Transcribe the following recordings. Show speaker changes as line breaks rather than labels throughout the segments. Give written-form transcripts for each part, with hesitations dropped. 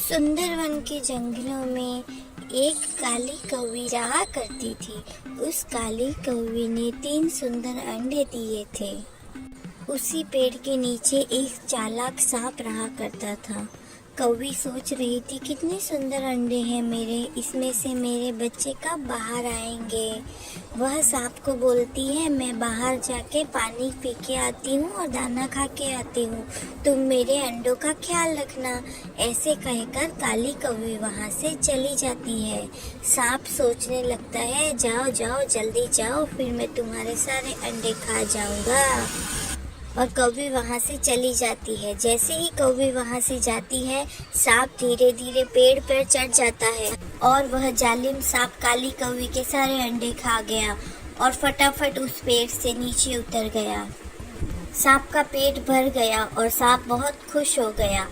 सुंदरवन के जंगलों में एक काली कौवी रहा करती थी। उस काली कौवी ने 3 सुंदर अंडे दिए थे। उसी पेड़ के नीचे एक चालाक सांप रहा करता था। कौवी सोच रही थी, कितने सुंदर अंडे हैं मेरे, इसमें से मेरे बच्चे कब बाहर आएंगे। वह सांप को बोलती है, मैं बाहर जाके पानी पी के आती हूँ और दाना खा के आती हूँ, तुम मेरे अंडों का ख्याल रखना। ऐसे कहकर काली कौवी वहाँ से चली जाती है। सांप सोचने लगता है, जाओ जाओ जल्दी जाओ, फिर मैं तुम्हारे सारे अंडे खा जाऊँगा। और कौवी वहाँ से चली जाती है। जैसे ही कौवी वहाँ से जाती है, सांप धीरे धीरे पेड़ पर चढ़ जाता है और वह जालिम सांप काली कौवी के सारे अंडे खा गया और फटाफट उस पेड़ से नीचे उतर गया। सांप का पेट भर गया और सांप बहुत खुश हो गया।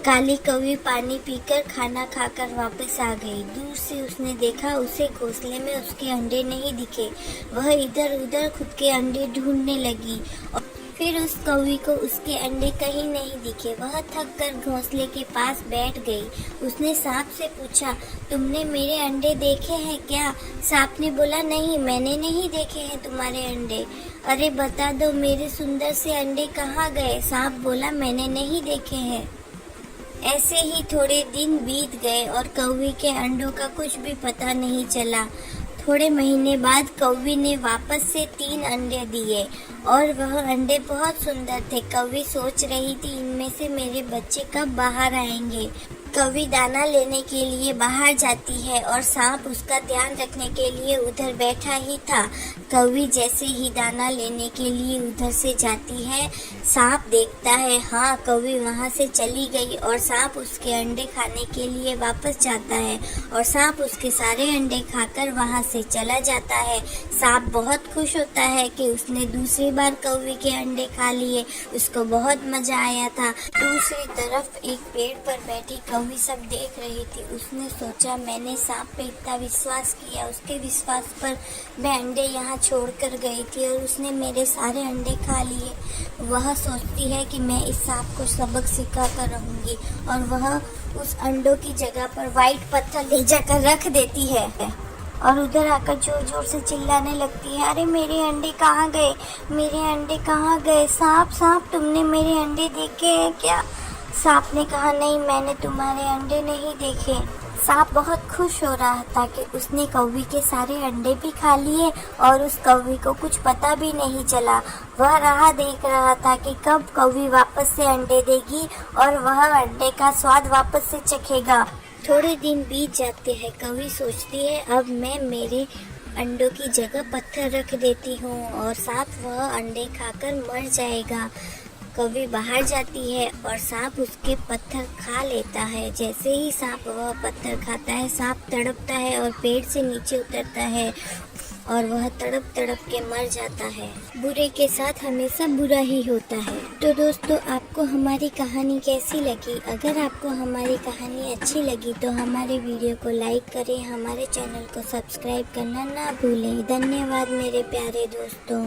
काली कौवी पानी पीकर खाना खाकर वापस आ गई। दूर से उसने देखा, उसे घोंसले में उसके अंडे नहीं दिखे। वह इधर उधर खुद के अंडे ढूंढने लगी और फिर उस कौवी को उसके अंडे कहीं नहीं दिखे। वह थक कर घोंसले के पास बैठ गई। उसने सांप से पूछा, तुमने मेरे अंडे देखे हैं क्या? सांप ने बोला, नहीं, मैंने नहीं देखे हैं तुम्हारे अंडे। अरे बता दो, मेरे सुंदर से अंडे कहाँ गए? सांप बोला, मैंने नहीं देखे हैं। ऐसे ही थोड़े दिन बीत गए और कौवी के अंडों का कुछ भी पता नहीं चला। थोड़े महीने बाद कौवी ने वापस से 3 अंडे दिए और वह अंडे बहुत सुंदर थे। कौवी सोच रही थी, इनमें से मेरे बच्चे कब बाहर आएंगे। कौवी दाना लेने के लिए बाहर जाती है और सांप उसका ध्यान रखने के लिए उधर बैठा ही था। कौवी जैसे ही दाना लेने के लिए उधर से जाती है, सांप देखता है, हाँ, कौवी वहाँ से चली गई और सांप उसके अंडे खाने के लिए वापस जाता है और सांप उसके सारे अंडे खाकर वहाँ से चला जाता है। सांप बहुत खुश होता है कि उसने दूसरी बार कौवी के अंडे खा लिए। उसको बहुत मजा आया था। दूसरी तरफ एक पेड़ पर बैठी कौवी सब देख रही थी। उसने सोचा, मैंने सांप पे इतना विश्वास किया, उसके विश्वास पर मैं अंडे यहाँ छोड़ कर गई थी और उसने मेरे सारे अंडे खा लिए। वह सोचती है कि मैं इस सांप को सबक सिखा कर रहूंगी और वह उस अंडों की जगह पर व्हाइट पत्थर ले जाकर रख देती है और उधर आकर जोर जोर से चिल्लाने लगती है, अरे मेरे अंडे कहाँ गए, मेरे अंडे कहाँ गए? सांप सांप, तुमने मेरे अंडे देखे हैं क्या? सांप ने कहा, नहीं, मैंने तुम्हारे अंडे नहीं देखे। सांप बहुत खुश हो रहा था कि उसने कौवी के सारे अंडे भी खा लिए और उस कौवी को कुछ पता भी नहीं चला। वह राह देख रहा था कि कब कौवी वापस से अंडे देगी और वह अंडे का स्वाद वापस से चखेगा। थोड़े दिन बीत जाते हैं। कौवी सोचती है, अब मैं मेरे अंडों की जगह पत्थर रख देती हूँ और साथ वह अंडे खाकर मर जाएगा। कौवी बाहर जाती है और सांप उसके पत्थर खा लेता है। जैसे ही सांप वह पत्थर खाता है, सांप तड़पता है और पेड़ से नीचे उतरता है और वह तड़प तड़प के मर जाता है। बुरे के साथ हमेशा बुरा ही होता है। तो दोस्तों, आपको हमारी कहानी कैसी लगी? अगर आपको हमारी कहानी अच्छी लगी तो हमारे वीडियो को लाइक करें, हमारे चैनल को सब्सक्राइब करना ना भूलें। धन्यवाद मेरे प्यारे दोस्तों।